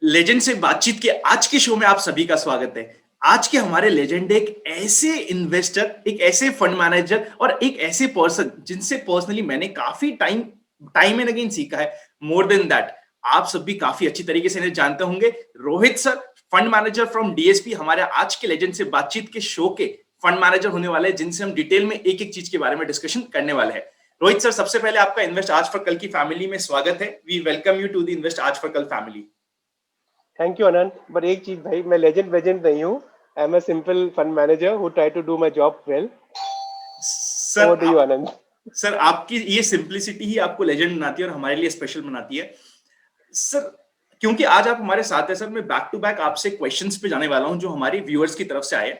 Legend से बातचीत के आज के शो में आप सभी का स्वागत है। आज के हमारे लेजेंड एक ऐसे इन्वेस्टर, एक ऐसे फंड मैनेजर और एक ऐसे पर्सन जिनसे पर्सनली मैंने काफी टाइम एंड अगेन सीखा है। मोर देन दैट, आप सब भी काफी अच्छी तरीके से इन्हें जानते होंगे। Rohit sir, fund manager from DSP, हमारे आज के लेजेंड से बातचीत के शो के फंड मैनेजर होने वाले हैं, जिनसे हम डिटेल में एक एक चीज के बारे में डिस्कशन करने वाले हैं। रोहित सर, सबसे पहले आपका इन्वेस्ट आज फॉर कल की फैमिली में स्वागत है। We welcome you to the invest आज फॉर कल family. Thank you Anant. But एक चीज भाई, मैं लेजेंड वेजेंड नहीं हूँ। I am a simple fund manager who try to do my job well. Sir over to you Anand. Sir, आपकी ये सिंप्लिसिटी ही आपको लेजेंड बनाती है और हमारे लिए स्पेशल बनाती है सर। क्योंकि आज आप हमारे साथ हैं सर, मैं बैक टू बैक आपसे क्वेश्चंस पे जाने वाला हूं जो हमारी व्यूअर्स की तरफ से आए।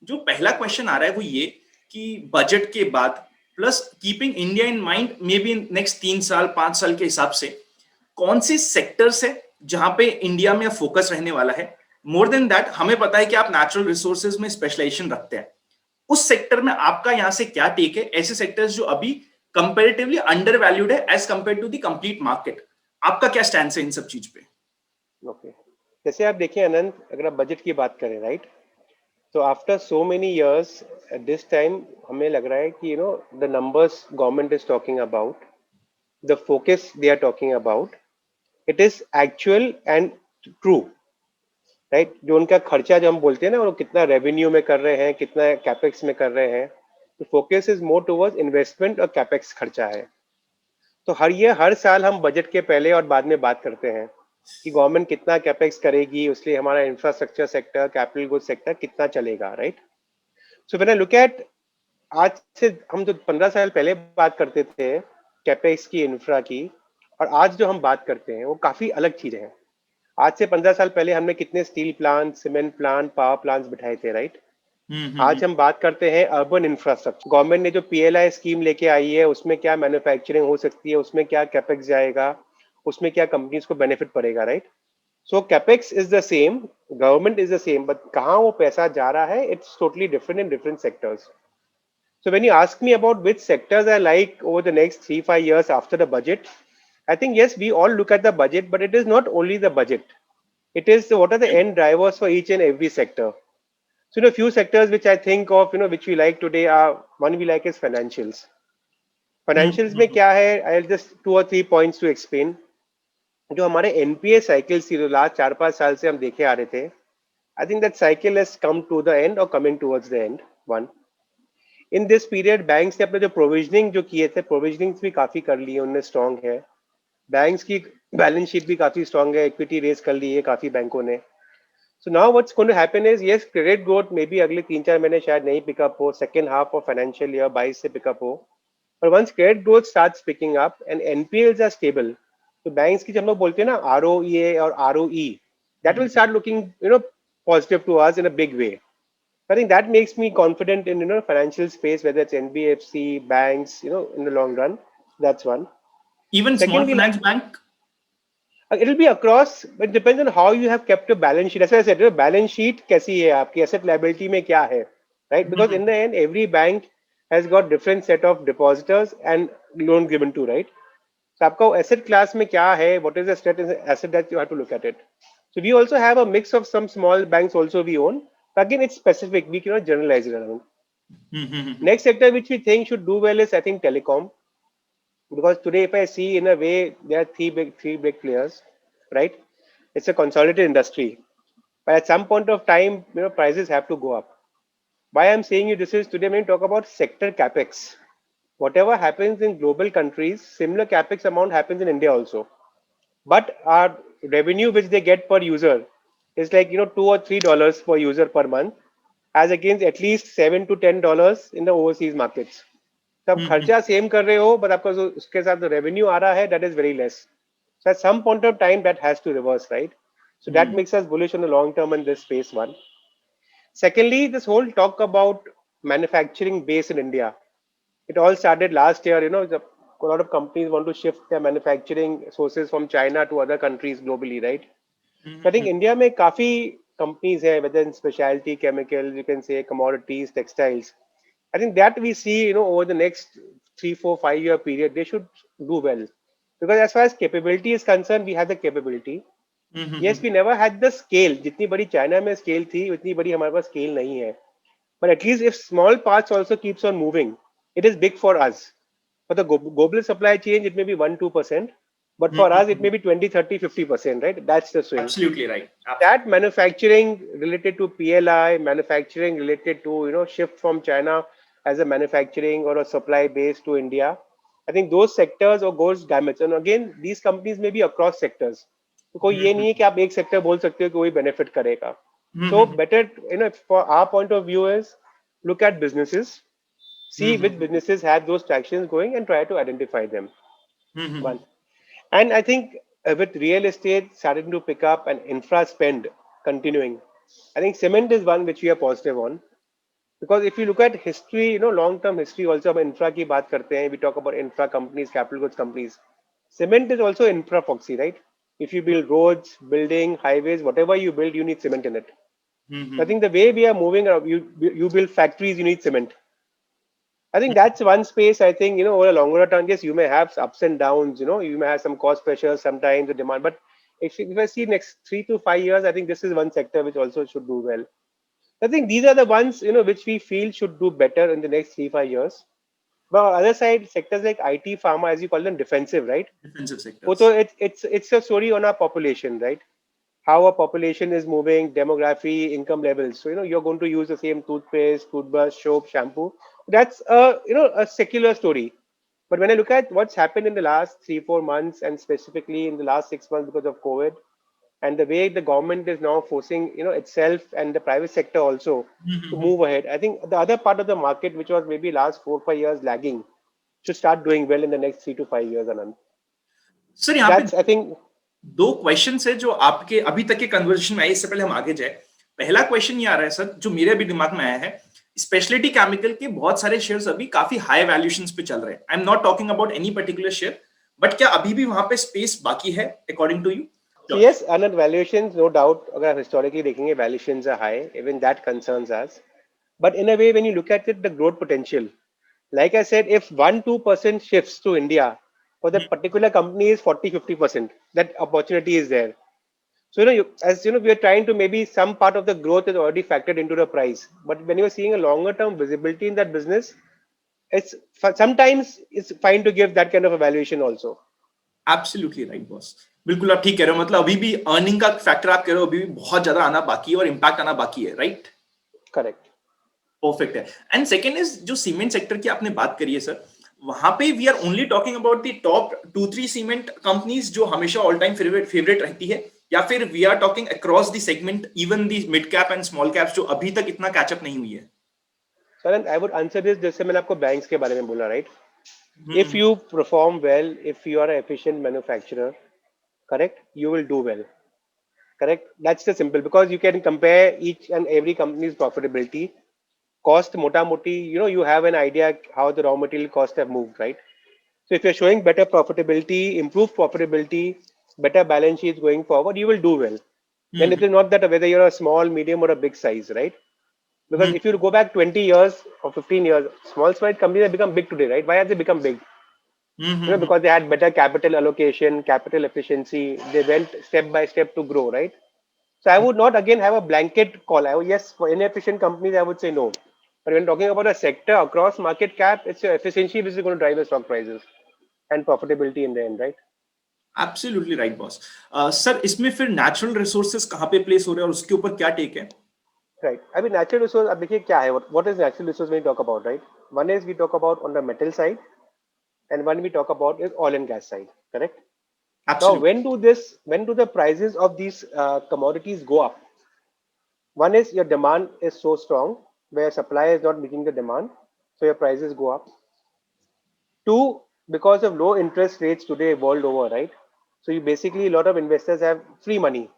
जो पहला क्वेश्चन आ रहा है वो ये कि बजट के बाद plus keeping India in mind, may be next 3 साल 5 साल के हिसाब से कौन से सेक्टर्स है जहां पे इंडिया में फोकस रहने वाला है। मोर देन दैट, हमें पता है कि आप नेचुरल रिसोर्सेज में स्पेशलाइजेशन रखते हैं। उस सेक्टर में आपका यहां से क्या टेक है, ऐसे सेक्टर्स जो अभी कंपैरेटिवली अंडर वैल्यूड है as compare to the complete market. आपका क्या स्टैंड है इन सब चीज पे? ओके, जैसे आप देखिए आनंद, अगर आप बजट की बात करें, राइट, तो after so many years at this time हमें लग रहा है कि the numbers government is talking about, the focus they are talking about, it is actual and true, right. जो उनका खर्चा जो हम बोलते हैं ना, वो कितना रेवेन्यू में कर रहे हैं, कितना कैपेक्स में कर रहे हैं, तो focus is more towards investment और कैपेक्स खर्चा है। तो हर साल हम बजट के पहले और बाद में बात करते हैं कि गवर्नमेंट कितना कैपेक्स करेगी, उसलिए हमारा infrastructure sector, capital goods sector कितना चलेगा, right. So when I look at, आज से हम जो 15 साल पहले बात करते थे कैपेक्स की, इंफ्रा की, और आज जो हम बात करते हैं वो काफी अलग चीजें हैं। आज से 15 साल पहले हमने कितने steel plant, cement plant, power plants बिठाए थे, राइट। आज हम बात करते हैं अर्बन इंफ्रास्ट्रक्चर। गवर्नमेंट ने जो पीएलआई स्कीम लेके आई है, उसमें क्या मैन्युफैक्चरिंग हो सकती है, उसमें क्या कैपेक्स जाएगा, उसमें क्या कंपनीज को बेनिफिट पड़ेगा, right. So capex is the same, government is the same, but कहाँ वो पैसा जा रहा है, it's totally different in different sectors. So when you ask me about which sectors I like over the next 3-5 years after the budget, I think yes, we all look at the budget, but it is not only the budget. It is what are the end drivers for each and every sector. So few sectors which I think of, which we like today are, one we like is financials. Financials में क्या है? I'll just 2 or 3 points to explain. जो हमारे NPA cycles थी, जो last 4-5 साल से हम देखे आ रहे थे, I think that cycle has come to the end और coming towards the end. One, in this period banks ने अपने जो प्रोविजनिंग जो किए थे, प्रोविजनिंग भी काफी कर ली है, उनने स्ट्रांग है. बैंक्स की बैलेंस शीट भी काफी स्ट्रांग है, इक्विटी रेज कर ली है काफी बैंकों ने. So now what's going to happen is, yes, credit growth may be अगले 3-4 महीने शायद नहीं पिकअप हो, second half of financial year 22 से पिकअप हो. पर once credit growth starts picking up and NPLs are stable, तो बैंक्स की जब हम लोग बोलते हैं ना आरओई और ROE, that will start looking positive to us in a big way. I think that makes me confident in financial space, whether it's NBFC, banks, in the long run. That's one. Even small Secondly, finance bank? it'll be across, but it depends on how you have kept your balance sheet. That's why I said, balance sheet कैसी है आपकी, asset liability में क्या है, right? Because in the end, every bank has got different set of depositors and loan given to, right? So आपका asset class में क्या है, what is the asset that you have to look at it. So we also have a mix of some small banks also we own. But again, it's specific. We cannot generalize it around. Next sector which we think should do well is, I think, telecom. Because today, if I see in a way, there are three big players, right? It's a consolidated industry. But at some point of time, prices have to go up. Why I'm saying you this is, today when we talk about sector capex, whatever happens in global countries, similar capex amount happens in India also. But our revenue which they get per user is like $2 or $3 per user per month, as against at least $7 to $10 in the overseas markets. तो आप खर्चा same कर रहे हो, but आपका जो उसके साथ जो रेवेन्यू आ रहा है, that is very less. So at some point of time that has to reverse, right. So that makes us bullish on the long term in this space. One. Secondly, this whole talk about manufacturing base in India, it all started last year. A lot of companies want to shift their manufacturing sources from China to other countries globally, right? So I think India में काफी companies है, whether in specialty chemicals, you can say commodities, textiles. I think that we see, over the next 3, 4, 5 year period, they should do well. Because as far as capability is concerned, we have the capability. Yes, we never had the scale. जितनी बड़ी China में scale थी, उतनी बड़ी हमारे पास scale नहीं है. But at least if small parts also keeps on moving, it is big for us. For the global supply chain, it may be 1-2%, but for us, it may be 20-30-50%, right? That's the swing. Absolutely right. That manufacturing related to PLI, manufacturing related to, shift from China as a manufacturing or a supply base to India, I think those sectors or goes damage. And again, these companies may be across sectors. तो कोई ये नहीं है कि आप एक sector बोल सकते हो कि वही बेनिफिट करेगा. So better, for our point of view is look at businesses, see which businesses have those tractions going and try to identify them. One. And I think with real estate starting to pick up and infra spend continuing, I think cement is one which we are positive on. Because if you look at history, long-term history also, हम infra की बात करते हैं, we talk about infra companies, capital goods companies. Cement is also infra proxy, right? If you build roads, building, highways, whatever you build, you need cement in it. So I think the way we are moving, you build factories, you need cement. I think that's one space. I think over a longer term, yes, you may have ups and downs. You may have some cost pressures sometimes, the demand. But if I see next 3 to 5 years, I think this is one sector which also should do well. I think these are the ones which we feel should do better in the next 3-5 years. But on the other side, sectors like IT, pharma, as you call them, defensive, right? Defensive sectors. So it's a story on our population, right? How a population is moving, demography, income levels. So you're going to use the same toothpaste, toothbrush, soap, shampoo. That's a secular story. But when I look at what's happened in the last 3-4 months, and specifically in the last 6 months because of COVID, and the way the government is now forcing itself and the private sector also to move ahead, I think the other part of the market, which was maybe last 4-5 years lagging, should start doing well in the next 3 to 5 years. Anand. Sir यहाँ That's, पे I think, दो question है जो आपके अभी तक के conversation में आए. इससे पहले हम आगे जाए, पहला क्वेश्चन ये आ रहा है सर, जो मेरे अभी दिमाग में आया है. स्पेशलिटी केमिकल के बहुत सारे शेयर्स अभी काफी हाई वैल्यूएशंस पे चल रहे हैं. I am not talking about any particular share, but क्या अभी भी वहां पे स्पेस बाकी है according to you? So yes, Anand, valuations, no doubt, अगर आप historically देखेंगे, valuations are high. Even that concerns us. But in a way, when you look at it, the growth potential, like I said, if 1-2% shifts to India for that particular company is 40-50%, that opportunity is there. So as we are trying to, maybe some part of the growth is already factored into the price. But when you are seeing a longer term visibility in that business, it's sometimes it's fine to give that kind of a valuation also. Absolutely right boss, बिल्कुल आप ठीक कह रहे हो. मतलब अभी भी earning का फैक्टर आप कह रहे हो अभी भी बहुत ज्यादा आना बाकी है और इंपैक्ट आना बाकी है, राइट? करेक्ट, परफेक्ट है. एंड सेकंड इज जो सीमेंट सेक्टर की आपने बात करी है सर, वहां पे we are only talking about the top 2-3 cement companies जो हमेशा ऑल टाइम फेवरेट रहती है, या फिर we are talking across the segment, even the mid cap and small caps जो अभी तक इतना कैचअप नहीं हुई है? Sir, I would answer this, जैसे मैंने आपको बैंक्स के बारे में बोला, right? If you perform well, if you are an efficient manufacturer, correct, you will do well. Correct. That's the simple, because you can compare each and every company's profitability. Cost, mota moti, you have an idea how the raw material costs have moved, right? So if you're showing better profitability, improved profitability, better balance sheets going forward, you will do well. Then it is not that whether you're a small, medium, or a big size, right? Because if you go back 20 years or 15 years, small companies have become big today, right? Why have they become big? Because they had better capital allocation, capital efficiency. They went step by step to grow, right? So I would not again have a blanket call. Yes, for inefficient companies, I would say no. But when talking about a sector across market cap, it's your efficiency which is going to drive the stock prices and profitability in the end, right? Absolutely right boss. Sir इसमें फिर natural resources कहां पे place हो रहे हैं और उसके ऊपर क्या टेक है? Right. I mean, natural resource, अब देखिए क्या है, what is natural resource when we talk about, right? One is we talk about on the metal side, and one we talk about is oil and gas side, correct? Absolutely. Now, when do the prices of these commodities go up? One is your demand is so strong where supply is not meeting the demand, so your prices go up. Two, because of low interest rates today world over, right? So you basically, a lot of investors have free money.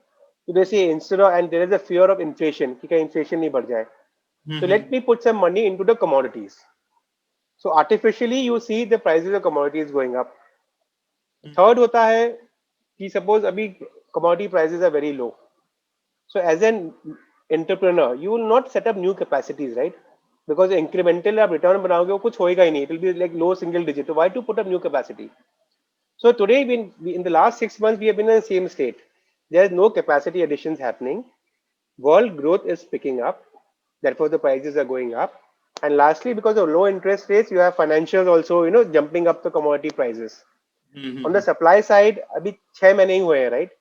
So they say instead of, and there is a fear of inflation, कि inflation नहीं बढ़ जाए. So let me put some money into the commodities. So artificially you see the prices of commodities going up. Third होता है कि suppose अभी commodity prices are very low. So as an entrepreneur, you will not set up new capacities, right? Because incremental आप return बनाओगे वो कुछ होएगा ही नहीं. It will be like low single digit. So why to put up new capacity? So today, in the last 6 months, we have been in the same state. there's no capacity additions happening. World growth is picking up, therefore the prices are going up. And lastly, because of low interest rates, you have financials also, jumping up the commodity prices. On the hmm supply side, अभी 6 महीने ही हुए हैं, right?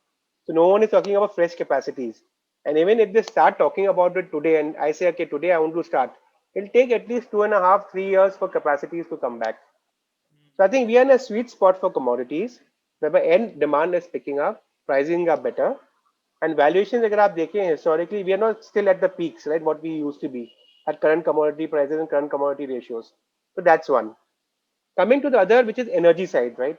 So no one is talking about fresh capacities. And even if they start talking about it today, and I say, okay, today I want to start, it'll take at least 2.5, 3 years for capacities to come back. So I think we are in a sweet spot for commodities, whereby end demand is picking up, pricing are better, and valuations, अगर आप देखें historically, we are not still at the peaks, right? What we used to be at current commodity prices and current commodity ratios. So that's one. Coming to the other, which is energy side, right?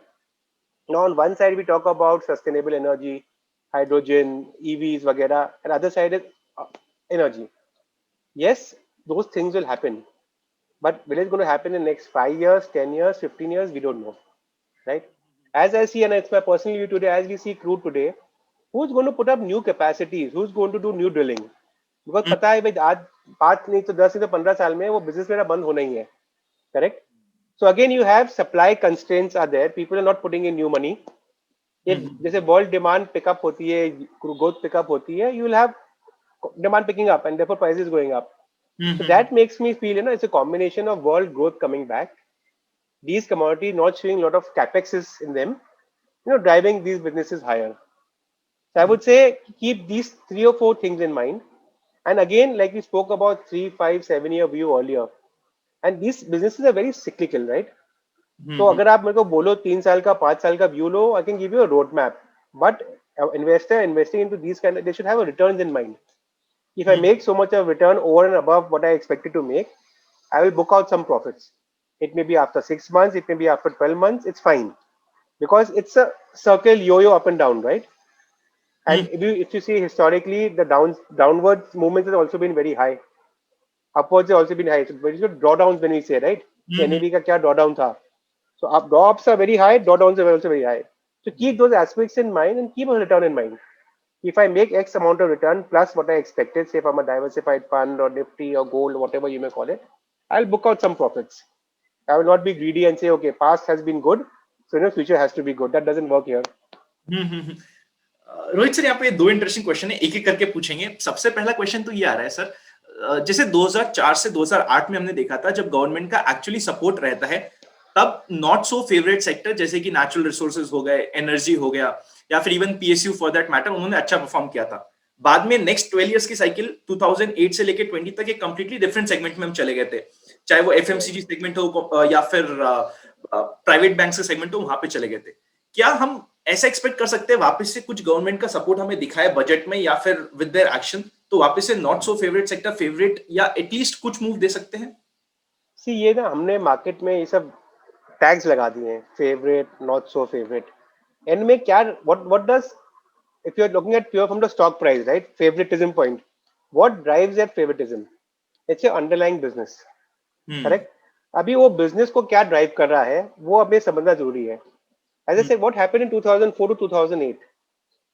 Now, on one side, we talk about sustainable energy, hydrogen, EVs, vagera, and other side is uh, energy. Yes, those things will happen, but will it going to happen in next 5 years, 10 years, 15 years? We don't know, right? As I see, and it's my personal view today, as we see crude today, who's going to put up new capacities? Who's going to do new drilling? Because पता है भाई आज 5 नहीं तो 10 नहीं तो 15 साल में वो business मेरा बंद होना ही है, correct? So again, you have supply constraints are there. People are not putting in new money. If जैसे world demand pick up होती है, growth pick up होती है, you will have demand picking up and therefore prices going up. So that makes me feel, it's a combination of world growth coming back, these commodities not showing a lot of capexes in them, driving these businesses higher. So I would say keep these 3 or 4 things in mind. And again, like we spoke about 3, 5, 7 year view earlier, and these businesses are very cyclical, right? So अगर आप मेरे को बोलो 3 साल का 5 साल का view low, I can give you a roadmap. But investor investing into these kind of, they should have a returns in mind. If I make so much of return over and above what I expected to make, I will book out some profits. It may be after 6 months, it may be after 12 months, it's fine. Because it's a circle yo-yo up and down, right? And if you see historically, the downward movement has also been very high. Upwards has also been high. So very good drawdowns when we say, right? NAV का क्या drawdown था? So up drops are very high, drawdowns are also very high. So keep those aspects in mind and keep a return in mind. If I make X amount of return plus what I expected, say from a diversified fund or Nifty or gold, whatever you may call it, I'll book out some profits. I will not be greedy and say, okay, past has been good, so future has to be good. That doesn't work here. Rohit sir, यहाँ पे दो interesting question है, एक एक करके पूछेंगे. सबसे पहला क्वेश्चन तो ये आ रहा है सर, जैसे 2004 से 2008 में हमने देखा था, जब गवर्नमेंट का एक्चुअली सपोर्ट रहता है, तब नॉट सो फेवरेट सेक्टर जैसे कि नेचुरल रिसोर्सेज हो गए, एनर्जी हो गया, या फिर even PSU for that matter, उन्होंने अच्छा परफॉर्म किया था. बाद में नेक्स्ट 12 इयर्स की साइकिल 2008 से लेके 20 तक एक कंप्लीटली डिफरेंट सेगमेंट में हम चले गए थे, चाहे वो एफएमसीजी सेगमेंट हो या फिर प्राइवेट बैंक से सेगमेंट हो, वहां पे चले गए थे. क्या हम ऐसा एक्सपेक्ट कर सकते हैं वापस से कुछ गवर्नमेंट का सपोर्ट हमें दिखाए बजट में, या फिर विद देयर एक्शन तो वापस से not so favourite sector favourite या एटलीस्ट कुछ मूव दे सकते हैं? सी ये ना हमने मार्केट में ये सब टैग्स लगा दिए हैं, favourite, not so favourite. And में क्या what does, if you're looking at pure from the stock price, right, favoritism point, what drives that favoritism? It's your underlying business, correct? अभी वो business को क्या drive कर रहा है वो हमें समझना जरूरी है. As I said, what happened in 2004 to 2008,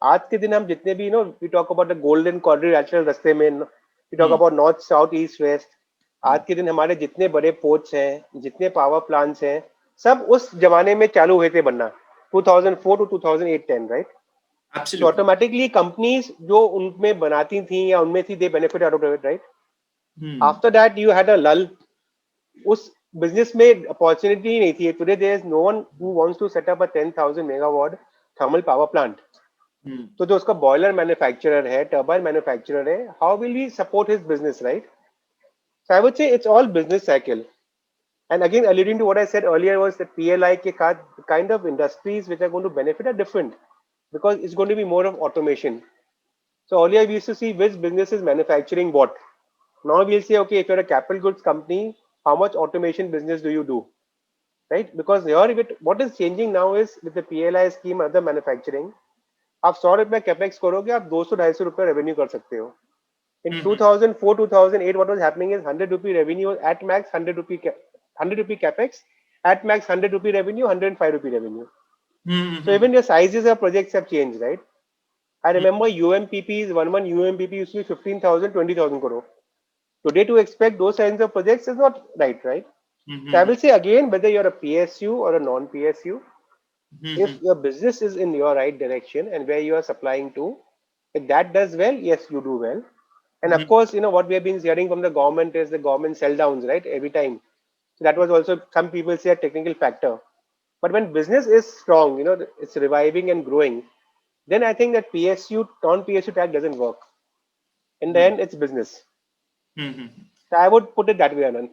आज के दिन हम जितने भी we talk about the golden quadrilateral रास्ते में, we talk about north, south, east, west. आज के दिन हमारे जितने बड़े पोर्ट्स हैं, जितने पावर प्लांट्स हैं, सब उस जमाने में चालू हुए थे बनना, 2004 to 2008-10, right? So automatically companies जो उनमें बनाती थी या उनमें थी, they benefit out of it, right? After that you had a lull. उस business में opportunity नहीं थी. Today there is no one who wants to set up a 10,000 megawatt thermal power plant. तो जो उसका boiler manufacturer है, turbine manufacturer है, how will we support his business, right? So I would say it's all business cycle. And again, alluding to what I said earlier was that PLI के kind of industries which are going to benefit are different, because it's going to be more of automation. So earlier we used to see which business is manufacturing what. Now we'll say, okay, if you're a capital goods company, how much automation business do you do, right? Because here, what is changing now is with the PLI scheme, other manufacturing, आप 100 रुपए capex करोगे, आप 200-250 रुपए revenue कर सकते हो. In 2004-2008, what was happening is 100 rupee revenue at max, 100 rupee capex, at max 100 rupee revenue, 105 rupee revenue. So even your sizes of projects have changed, right? I remember UMPPs, one UMPP used to be 15,000, 20,000 crore. Today to expect those kinds of projects is not right? So I will say again, whether you're a PSU or a non-PSU, if your business is in your right direction and where you are supplying to, If that does well, yes, you do well. And of course, what we have been hearing from the government is the government sell downs, right? Every time. So that was also, some people say, a technical factor. But when business is strong, it's reviving and growing, then I think that PSU, non-PSU tag doesn't work. In the end, it's business. So I would put it that way, Anand.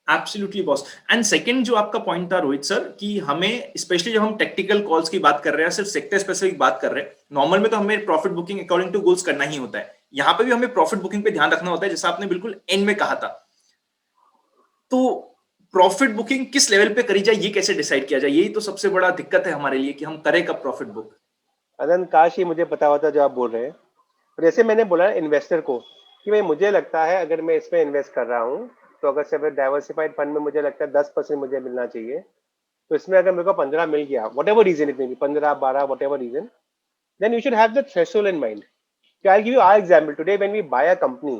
Absolutely boss. And second जो आपका point था Rohit sir, कि हमें specially जब हम technical calls की बात कर रहे हैं, सिर्फ सेक्टर स्पेसिफिक बात कर रहे हैं, नॉर्मल में तो हमें profit booking according to goals करना ही होता है. यहाँ पे भी हमें प्रॉफिट बुकिंग पे ध्यान रखना होता है, जैसा आपने बिल्कुल एंड में कहा था. तो प्रॉफिट बुकिंग किस लेवल पे करी जाए, ये कैसे डिसाइड किया जाए, यही तो सबसे बड़ा दिक्कत है हमारे लिए कि हम करें कब प्रॉफिट बुक. अनंत, काश ये मुझे पता होता जो आप बोल रहे हैं. पर जैसे मैंने बोला इन्वेस्टर को कि भाई मुझे लगता है अगर मैं इसमें इन्वेस्ट कर रहा हूँ, तो अगर से डाइवर्सिफाइड फंड में मुझे लगता है 10% मुझे मिलना चाहिए, तो इसमें अगर मेरे को 15 मिल गया, whatever reason it may be, 15, 12, whatever reason, then you should have the threshold in mind. So I'll give you our example. Today when we buy a company,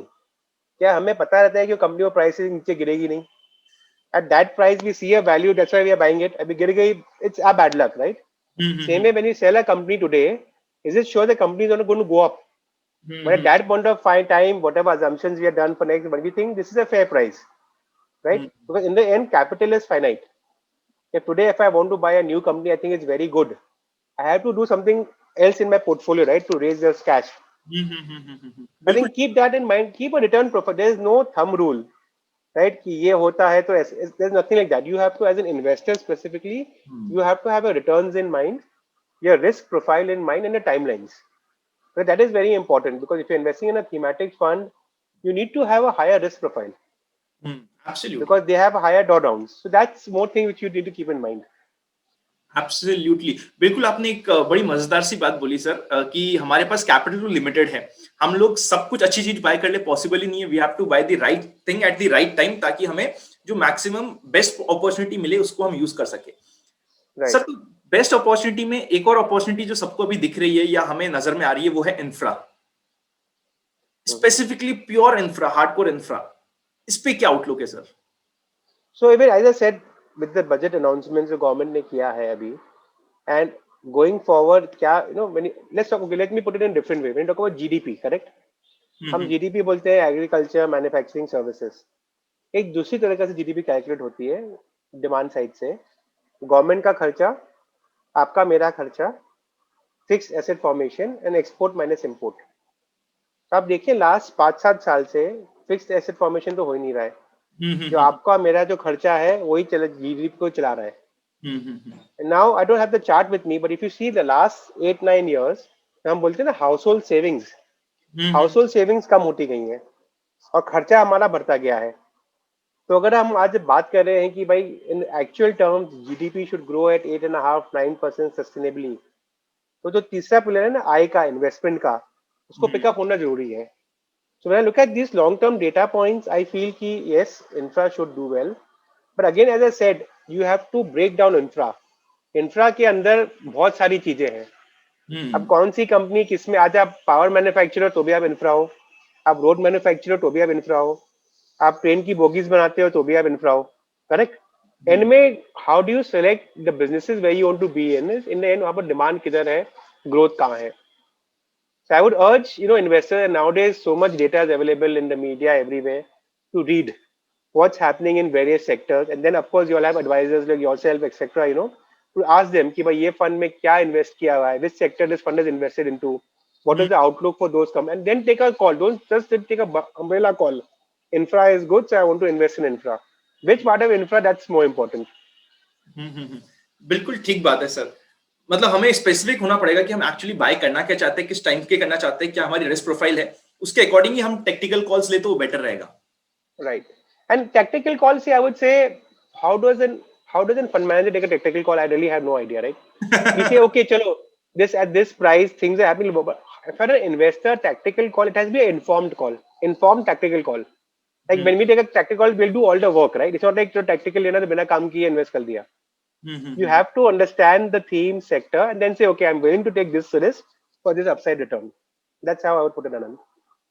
क्या हमें पता रहता है कि कंपनी को प्राइस नीचे गिरेगी नहीं? At that price we see a value, that's why we are buying it. अभी गिर गई, it's a bad luck, right? Same way when you sell a company today, is it sure the company is not going to go up? But at that point of time, whatever assumptions we have done for next, but we think this is a fair price, right? Because in the end, capital is finite. If I want to buy a new company, I think it's very good. I have to do something else in my portfolio, right, to raise this cash. I think keep that in mind. Keep a return profile. There is no thumb rule, right? कि ये होता है तो there's nothing like that. You have to, as an investor specifically, you have to have a returns in mind, your risk profile in mind, and the timelines. So that is very important, because if you're investing in a thematic fund, you need to have a higher risk profile. Absolutely. Because they have a higher drawdowns. So that's more thing which you need to keep in mind. Absolutely, बिल्कुल आपने एक बड़ी मजेदार सी बात बोली sir, कि हमारे पास capital तो लिमिटेड है, हम लोग सब कुछ अच्छी चीज बाय कर ले पॉसिबल ही नहीं है. We have to buy the right thing at the right time, ताकि हमें जो मैक्सिमम बेस्ट अपॉर्चुनिटी मिले उसको हम यूज कर सके. सर, तो बेस्ट अपॉर्चुनिटी में एक और अपॉर्चुनिटी जो सबको अभी दिख रही है या हमें नजर में आ रही है, वो है infra, specifically pure infra, hardcore infra. इस पे क्या आउटलुक है sir? So even as I said, with the budget announcements the government ने किया है अभी, and going forward, क्या let's talk. Okay, let me put it in different way. When you talk about GDP, correct? हम GDP बोलते हैं agriculture, manufacturing services. एक दूसरी तरीके से GDP कैलकुलेट होती है डिमांड साइड से. गवर्नमेंट का खर्चा, आपका मेरा खर्चा, fix asset formation and export minus import. तो आप देखिए लास्ट 5-7 साल से फिक्स एसेट फॉर्मेशन तो हो ही नहीं रहा है. जो आपका मेरा जो खर्चा है वही GDP को चला रहा है. Now I don't have the chart with me, but if you see the last 8-9 years, हम बोलते हैं ना हाउस होल्ड सेविंग्स कम होती गई है और खर्चा हमारा बढ़ता गया है. तो अगर हम आज बात कर रहे हैं कि भाई इन actual terms GDP should grow at 8.5-9% sustainably, तो जो तीसरा पिलर है ना आय का, इन्वेस्टमेंट का, उसको पिकअप होना जरूरी है. So when I look at these long-term data points, I feel कि yes, infra should do well. But again, as I said, you have to break down infra. Infra के अंदर बहुत सारी चीजें हैं. अब कौन सी कंपनी किसमें, आज आप पावर मैन्युफैक्चरर तो भी आप इंफ्रा हो, आप रोड मैन्युफैक्चरर तो भी आप इंफ्रा हो, आप ट्रेन की बोगीज बनाते हो तो भी आप इंफ्रा हो, करेक्ट? एंड में how do you select the businesses where you want to be in the end, वहां पर डिमांड किधर है, ग्रोथ कहाँ है. So I would urge, investors, and nowadays so much data is available in the media everywhere, to read what's happening in various sectors, and then of course you'll have advisors like yourself, etc. To ask them कि भाई ये fund में क्या invest किया हुआ है, which sector this fund is invested into, what is the outlook for those companies, and then take a call. Don't just take a umbrella call. Infra is good, so I want to invest in infra. Which part of infra, that's more important. बिल्कुल ठीक बात है sir. मतलब हमें specific होना पड़ेगा कि हम एक्चुअली बाय करना क्या चाहते हैं, किस टाइम के करना चाहते हैं, क्या हमारी रिस्क प्रोफाइल है, उसके अकॉर्डिंग ही हम टेक्निकल कॉल्स ले तो वो बेटर रहेगा. Right. And tactical calls, see, I would say, how does an fund manager take a tactical call? I really have no idea, right? We say, okay, chalo, at this price, things are happening. But if I'm an investor, tactical call, it has to be an informed call, informed tactical call. Like when we take a tactical call, we'll do all the work, right? It's not like tactical, बिना काम किए invest कर दिया. You have to understand the theme sector and then say, okay, I'm willing to take this risk for this upside return. That's how I would put it, Anand.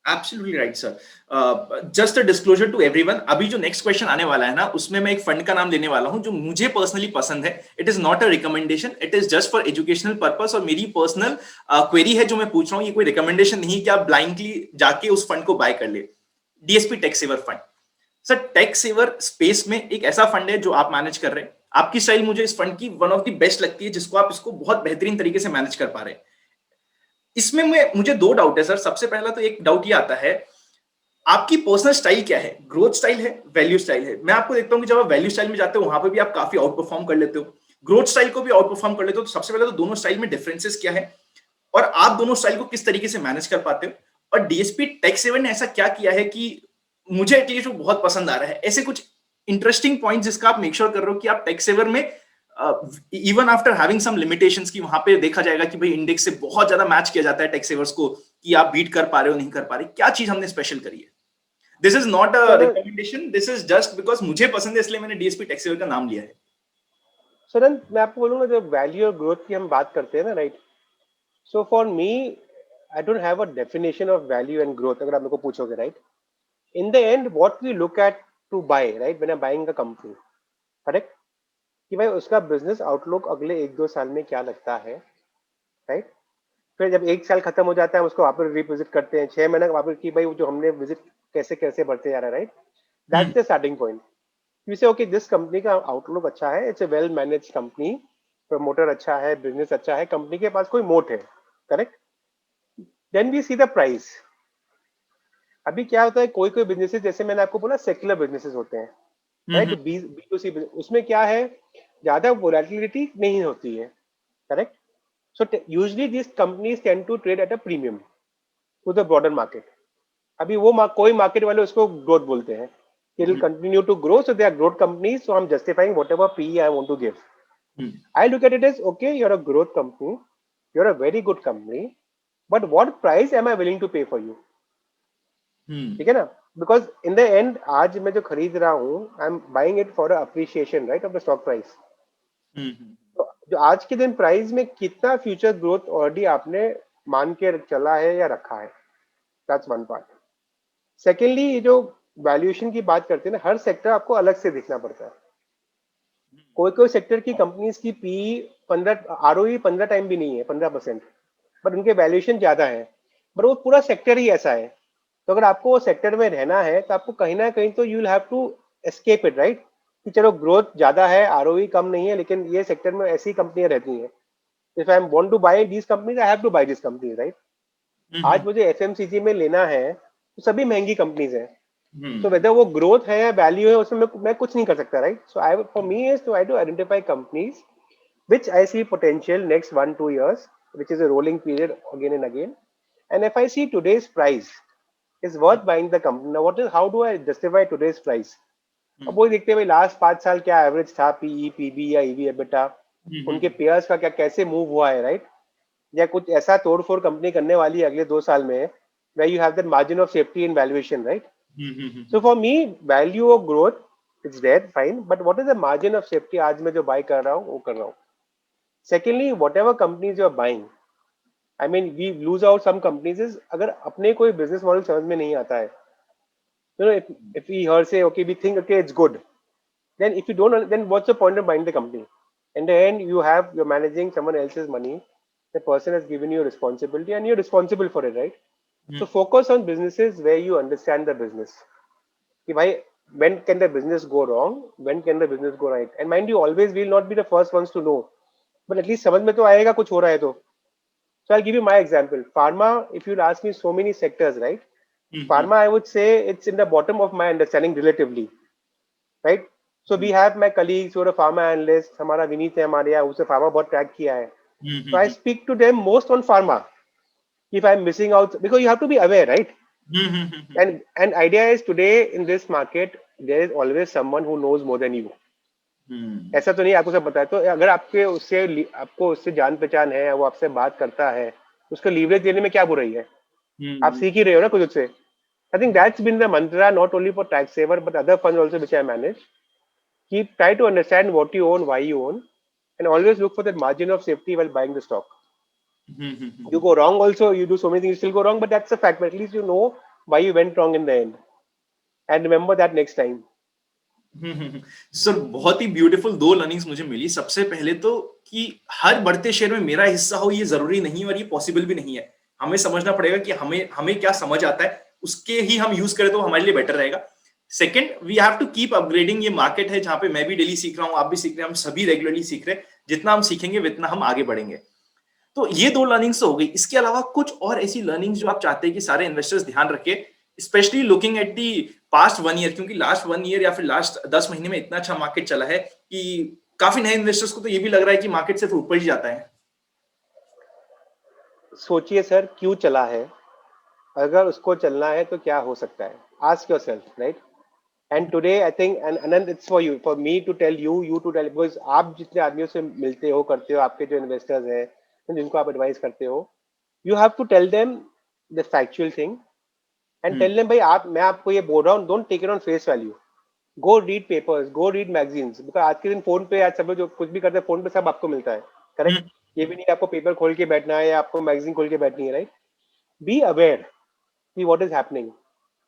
Absolutely right sir. Just a disclosure to everyone, अभी जो next question आने वाला है ना, उसमें मैं एक fund का नाम लेने वाला हूं जो मुझे पर्सनली पसंद है। It is not a recommendation, it is just for educational purpose, और मेरी पर्सनल क्वेरी है जो मैं पूछ रहा हूँ। ये कोई रिकमेंडेशन नहीं कि आप ब्लाइंडली जाके उस फंड को बाय कर ले। DSP tax saver fund. Sir, tax saver space में एक ऐसा फंड है जो आप मैनेज कर रहे हैं। आपकी स्टाइल मुझे इस फंड की वन ऑफ द बेस्ट लगती है, जिसको आप इसको बहुत बेहतरीन तरीके से मैनेज कर पा रहे हैं। इसमें मुझे दो डाउट है सर। सबसे पहला तो एक डाउट ये आता है, आपकी पर्सनल स्टाइल क्या है? ग्रोथ स्टाइल है, वैल्यू स्टाइल है? मैं आपको देखता हूं कि जब आप वैल्यू स्टाइल में जाते हो वहां पे भी आप काफी आउट परफॉर्म कर लेते हो, ग्रोथ स्टाइल को भी आउट परफॉर्म कर लेते हो। तो सबसे पहले तो दोनों स्टाइल में डिफरेंसेस क्या है, और आप दोनों स्टाइल को किस तरीके से मैनेज कर पाते हो? और डीएसपी टैक्स सेवर ने ऐसा क्या किया है कि मुझे एटलीस्ट वो बहुत पसंद आ रहा है? ऐसे कुछ इंटरेस्टिंग पॉइंट जिसका आप मेक श्योर कर रहे हो कि आप टैक्स सेवर में even after having some limitations की, वहां पे देखा जाएगा कि भाई इंडेक्स से बहुत ज्यादा मैच किया जाता है टैक्स सेवर्स को, कि आप बीट कर पा रहे हो नहीं कर पा रहे, क्या चीज हमने स्पेशल करी है? This is not a sir recommendation, this is just because मुझे पसंद है, इसलिए मैंने डीएसपी टैक्स सेवर का नाम लिया है। सर मैं आपको बोलूंगा, जब वैल्यू और ग्रोथ की हम बात करते हैं ना, right, so for me I don't have a definition of value and growth, अगर आप मेरे को पूछोगे, right. In the end what we look at to buy, right, when I buying a company, correct, कि भाई उसका बिजनेस आउटलुक अगले 1-2 साल में क्या लगता है, राइट। फिर जब 1 साल खत्म हो जाता है, हम उसको वापस रिविजिट करते हैं, 6 महीने वापस कि भाई वो जो हमने विजिट कैसे कैसे बढ़ते जा रहा है, right. Hmm. That's the starting point. You से ओके, दिस कंपनी का आउटलुक अच्छा है, it's a well manage company, promoter अच्छा है, बिजनेस अच्छा है, कंपनी के पास कोई मोट है, correct. Then we see the price. अभी क्या होता है, कोई कोई बिजनेसेस, जैसे मैंने आपको बोला सेक्युलर बिजनेसेस होते हैं, right, hmm. B to C, उसमें क्या है, ज्यादा वोलेटिलिटी नहीं होती है, correct. So usually this companies tend to trade at a premium to the broader market. अभी वो कोई मार्केट वाले उसको ग्रोथ बोलते हैं, it will hmm. Continue to grow, so they are growth companies, so I am justifying whatever P I want to give. Hmm. I look at it as, okay, you're a growth company, you're a very good company, but what price am I willing to pay for you? हम्म। ठीक है ना, because in the and आज मैं जो खरीद रहा हूँ, I am buying it for appreciation, right, of the stock price. Hmm. तो जो आज के दिन प्राइस में कितना फ्यूचर ग्रोथ ऑलरेडी आपने मान के चला है या रखा है, दैट्स वन पार्ट। सेकेंडली, ये जो वैल्यूएशन की बात करते हैं ना, हर सेक्टर आपको अलग से देखना पड़ता है। कोई कोई सेक्टर की कंपनीज की पी 15, आरओई 15 टाइम भी नहीं है, 15%, बट उनके वैल्यूएशन ज्यादा है। बट वो पूरा सेक्टर ही ऐसा है। तो अगर आपको वो सेक्टर में रहना है, तो आपको कहीं ना कहीं तो you will have to escape it, right, कि चलो ग्रोथ ज्यादा है, आरओई कम नहीं है, लेकिन ये सेक्टर में ऐसी कंपनियां रहती हैं। If I want to buy this companies, I have to buy this companies, right. Hmm. आज मुझे एफएमसीजी में लेना है, तो सभी महंगी कंपनीज हैं। So हम्म। whether वो growth है या value है, उसमें मैं कुछ नहीं कर सकता, right? So for me is to try to identify companies which I see potential next 1-2 years, which is a rolling period again and again. And if I see today's price is worth buying the company, now how do I justify today's price? अब वो देखते हैं भाई last 5 साल क्या average था, PE, PB या EV EBITDA, उनके पेयर्स का क्या कैसे मूव हुआ है, राइट, या कुछ ऐसा तोड़ फोड़ कंपनी करने वाली है अगले 2 साल में, where you have that margin of safety in valuation, right? So for me, value or growth, it's there, fine. But what is the margin of safety आज मैं जो buy कर रहा हूँ वो कर रहा हूँ. Secondly, whatever companies you are buying, I mean, we lose out some companies is अगर अपने कोई business model समझ में नहीं आता है, if we hear say, okay, we think, okay, it's good, then if you don't, then what's the point of buying the company? In the end, you're managing someone else's money. The person has given you a responsibility, and you're responsible for it, right? So focus on businesses where you understand the business. कि भाई, when can the business go wrong, when can the business go right, and mind you, always we will not be the first ones to know, but at least समझ में तो आएगा कुछ हो रहा है तो. So I'll give you my example. Pharma, if you'll ask me so many sectors, right? Pharma, I would say it's in the bottom of my understanding relatively, right? So we have my colleagues who are a pharma analyst, हमारा विनीत है हमारे यहाँ, उसने pharma बहुत track किया है. So I speak to them most on pharma. If I'm missing out, because you have to be aware, right? And idea is today in this market there is always someone who knows more than you. ऐसा तो नहीं आपको सब पता है, तो अगर आपको उससे जान पहचान है, वो आपसे बात करता है, उसको लीवरेज देने में क्या बुराई है? आप सीख ही रहे हो ना कुछ उससे. I think that's been the mantra not only for tax saver but other funds also which I manage. Try to understand what you own, why you own, and always look for that margin of safety while buying the stock. You go wrong also, you do so many things, you still go wrong, but that's a fact. But at least you know why you went wrong in the end, and remember that next time. Sir बहुत ही beautiful दो learnings मुझे मिली। सबसे पहले तो कि हर बढ़ते share में मेरा हिस्सा हो ये जरूरी नहीं है और ये पॉसिबल भी नहीं है। हमें समझना पड़ेगा कि हमें हमें क्या समझ आता है, उसके ही हम यूज करें तो हमारे लिए बेटर रहेगा। Second, we have to keep upgrading. ये मार्केट है जहां पे मैं भी डेली सीख रहा हूँ, आप भी सीख रहे हैं, हम सभी रेगुलरली सीख रहे हैं। जितना हम सीखेंगे उतना हम आगे बढ़ेंगे। तो ये दो लर्निंग्स हो गई। इसके अलावा कुछ और ऐसी लर्निंग्स जो आप चाहते हैं कि सारे इन्वेस्टर्स ध्यान रखें, specially looking at the past 1 year, क्योंकि लास्ट 1 ईयर या फिर लास्ट 10 महीने में इतना अच्छा मार्केट चला है कि काफी नए इन्वेस्टर्स को तो ये भी लग रहा है कि मार्केट सिर्फ ऊपर ही जाता है। सोचिए सर, क्यों चला है? अगर उसको चलना है तो क्या हो सकता है? Ask yourself, right? And today I think, and Anant, it's for you, for me to tell you, you to tell, because आप जितने आदमियों से मिलते हो, करते हो, आपके जो इन्वेस्टर्स हैं जिनको आप एडवाइस करते हो, you have to tell them the factual thing, and tell them भाई, आप, मैं आपको ये बोल रहा हूँ, don't take it on face value, go read papers, go read magazines, because आज के दिन फोन पे, आज सब लोग जो कुछ भी करते हैं फोन पे सब आपको मिलता है, करेक्ट? ये भी नहीं आपको पेपर खोल के बैठना है या आपको मैगजीन खोल के बैठनी है, राइट? बी अवेयर कि what is happening,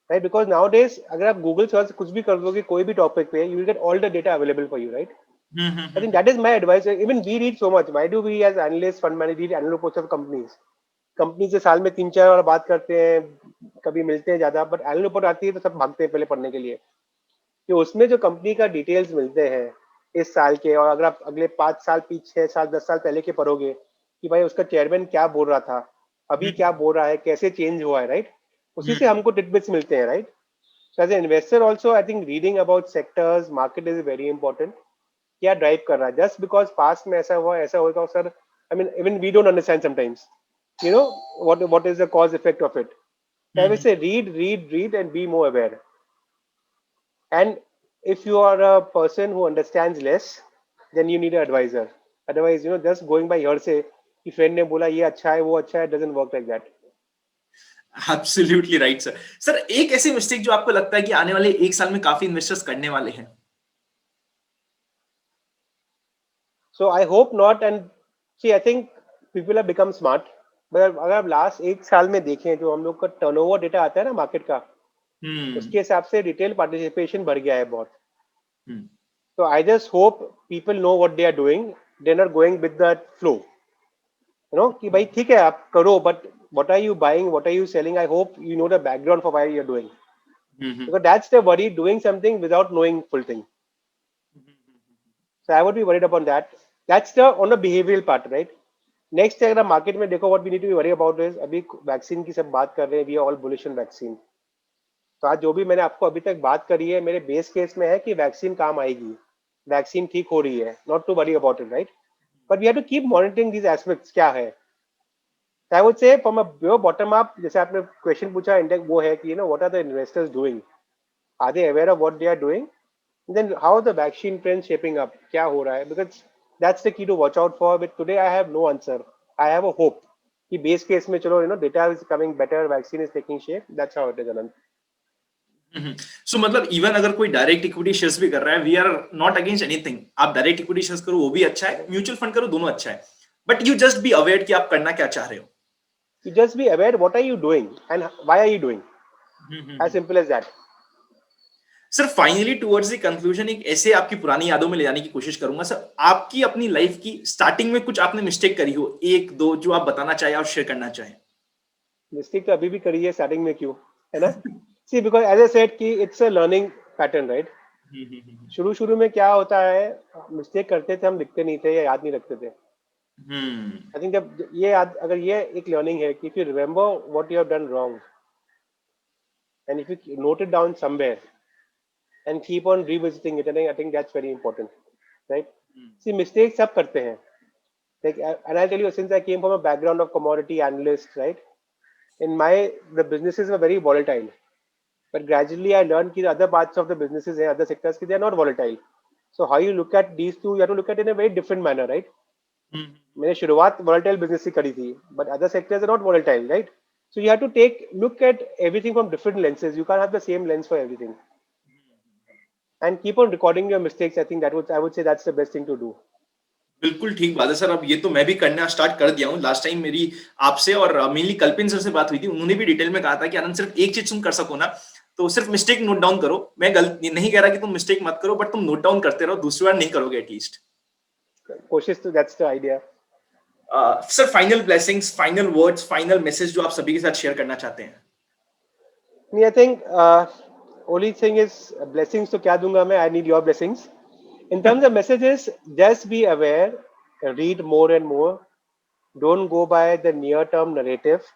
right? Because now days अगर आप गूगल सर्च कुछ भी कर दोगे कोई भी टॉपिक पे, you will get all the data available for you, right? I think that is my advice. Even we read so much. Why do we as analysts, fund managers, read annual reports of companies? Company से साल में 3-4 बार बात करते हैं, कभी मिलते हैं ज्यादा, बट एनुअल रिपोर्ट आती है तो सब भागते हैं पहले पढ़ने के लिए, कि उसमें जो कंपनी का डिटेल्स मिलते हैं इस साल के, और अगर आप अगले 5 साल, 6 साल, 10 साल पहले के पढ़ोगे कि भाई उसका चेयरमैन क्या बोल रहा था, अभी क्या बोल रहा है, कैसे चेंज हुआ है, राइट? उसी से हमको टिटबिट्स मिलते हैं, right? So as a investor also I think reading about sectors, market is very important. क्या ड्राइव कर रहा है? जस्ट बिकॉज पास्ट में ऐसा हुआ, ऐसा होगा sir, I mean even we don't understand sometimes, you know, what is the cause effect of it. So I would say read and be more aware. And if you are a person who understands less, then you need an advisor. Otherwise, you know, just going by hearsay कि friend ने बोला ये अच्छा है वो अच्छा है, doesn't work like that. Absolutely right sir. Sir एक ऐसी मिस्टेक जो आपको लगता है कि आने वाले 1 साल में काफी इन्वेस्टर्स करने वाले हैं? So I hope not. And see, I think people have become smart. but अगर आप लास्ट 1 साल में देखें, जो हम लोग का टर्नओवर डेटा आता है ना मार्केट का, उसके हिसाब से रिटेल पार्टिसिपेशन बढ़ गया है बहुत। So I just hope people know what they are doing. They're not going with that flow. You know, कि भाई ठीक है आप करो, but what are you buying? What are you selling? I hope you know the background for why you're doing. Because that's the worry, doing something without knowing full thing. So I would be worried about that. That's the on the behavioral part, right? Next, अगर market में देखो, what we need to be worried about is, अभी vaccine की सब बात कर रहे हैं, we are all bullish on vaccine. तो आज जो भी मैंने आपको अभी तक बात करी है, मेरे बेस केस में है कि वैक्सीन काम आएगी, वैक्सीन ठीक हो रही है, not to worry about it, right? But we have to keep monitoring these aspects, क्या है। I would say from a bottom up, जैसे आपने क्वेश्चन पूछा इंडेक्स, वो है कि you know what are the investors doing, are they aware of what they are doing, then how the vaccine trend shaping up, क्या हो रहा है, because that's the key to watch out for. But today I have no answer, I have a hope कि base case में चलो, you know, data is coming better, vaccine is taking shape, that's how it is, Anant. So मतलब even अगर कोई direct equity shares भी कर रहा है, we are not against anything. आप डायरेक्ट इक्विटी शेयर्स करो वो भी अच्छा है, म्यूचुअल फंड करो दोनों अच्छा है, but you just be aware कि आप करना क्या चाह रहे हो। You just be aware what are you doing and why are you doing. As simple as that. Sir finally towards the conclusion एक ऐसे आपकी पुरानी यादों में ले जाने की कोशिश करूंगा। सर आपकी अपनी लाइफ की स्टार्टिंग में कुछ आपने मिस्टेक करी हो, एक दो जो आप बताना चाहे और शेयर करना चाहें। मिस्टेक तो अभी भी करी है, स्टार्टिंग में क्यों, है ना? सी बिकॉज एज आई सेड कि it's a learning pattern, right? शुरू शुरू में क्या होता है, मिस्टेक करते थे हम, लिखते नहीं थे या याद नहीं रखते थे। आई थिंक जब ये याद, अगर ये एक लर्निंग है कि if you remember what you have done wrong and if you note it down somewhere and keep on revisiting it, I think that's very important, right? See, mistakes सब करते हैं, like, and I'll tell you, since I came from a background of commodity analyst, right? In my, the businesses were very volatile, but gradually I learned that other parts of the businesses and other sectors, they are not volatile. So how you look at these two, you have to look at it in a very different manner, right? मैंने शुरुआत volatile business से करी थी, but other sectors are not volatile, right? So you have to look at everything from different lenses. You can't have the same lens for everything. And keep on recording your mistakes. I think I would say that's the best thing to do. बिल्कुल ठीक बात है sir. अब ये तो मैं भी करना स्टार्ट कर दिया हूँ। लास्ट टाइम मेरी आपसे और मेनली कल्पिन सर से बात हुई थी, उन्होंने भी डिटेल में कहा था कि आनंद सिर्फ एक चीज तुम कर सको ना, तो सिर्फ मिस्टेक नोट डाउन करो। मैं गलत नहीं कह रहा कि तुम मिस्टेक मत करो, बट तुम नोट डाउन करते रहो, दूसरी बार नहीं करोगे एटलीस्ट। कोशिश तो, that's the idea. Sir final blessings, final words, final message जो आप सभी के साथ शेयर करना चाहते हैं। I think only thing is blessings तो क्या दूंगा मैं, I need your blessings. In terms of messages, just be aware, read more and more. Don't go by the near term narrative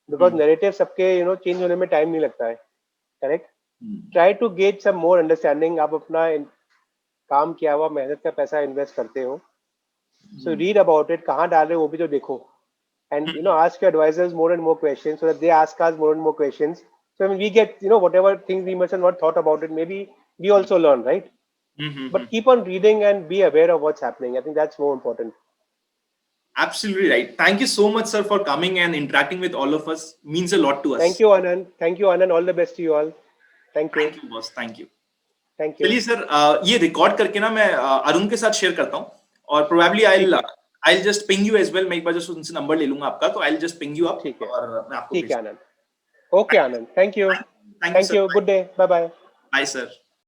because narrative सबके change होने में time नहीं लगता है, correct? Try to get some more understanding. आप अपना काम किया हुआ मेहनत का पैसा invest करते हो, so read about it, कहाँ डाल रहे हो वो भी तो देखो, and ask your advisors more and more questions so that they ask us more and more questions. So when we get whatever things we must have not thought about it, maybe we also learn, right? But keep on reading and be aware of what's happening. I think that's more important. Absolutely right. Thank you so much, sir, for coming and interacting with all of us. Means a lot to us. Thank you, Anand. Thank you, Anand. All the best to you all. Thank you. Thank you, boss. Thank you. Thank you. चलिए sir, ये record करके ना मैं अरुण के साथ share करता हूँ, और probably I'll just ping you as well. मैं एक बार जस्ट उनसे नंबर ले लूंगा आपका, तो I'll just ping you up ठीक है, और मैं आपको ठीक भेज है आनंद. Okay, Anand. Thank you. Thank you, Thank sir. you. Good day. Bye bye. Bye, sir.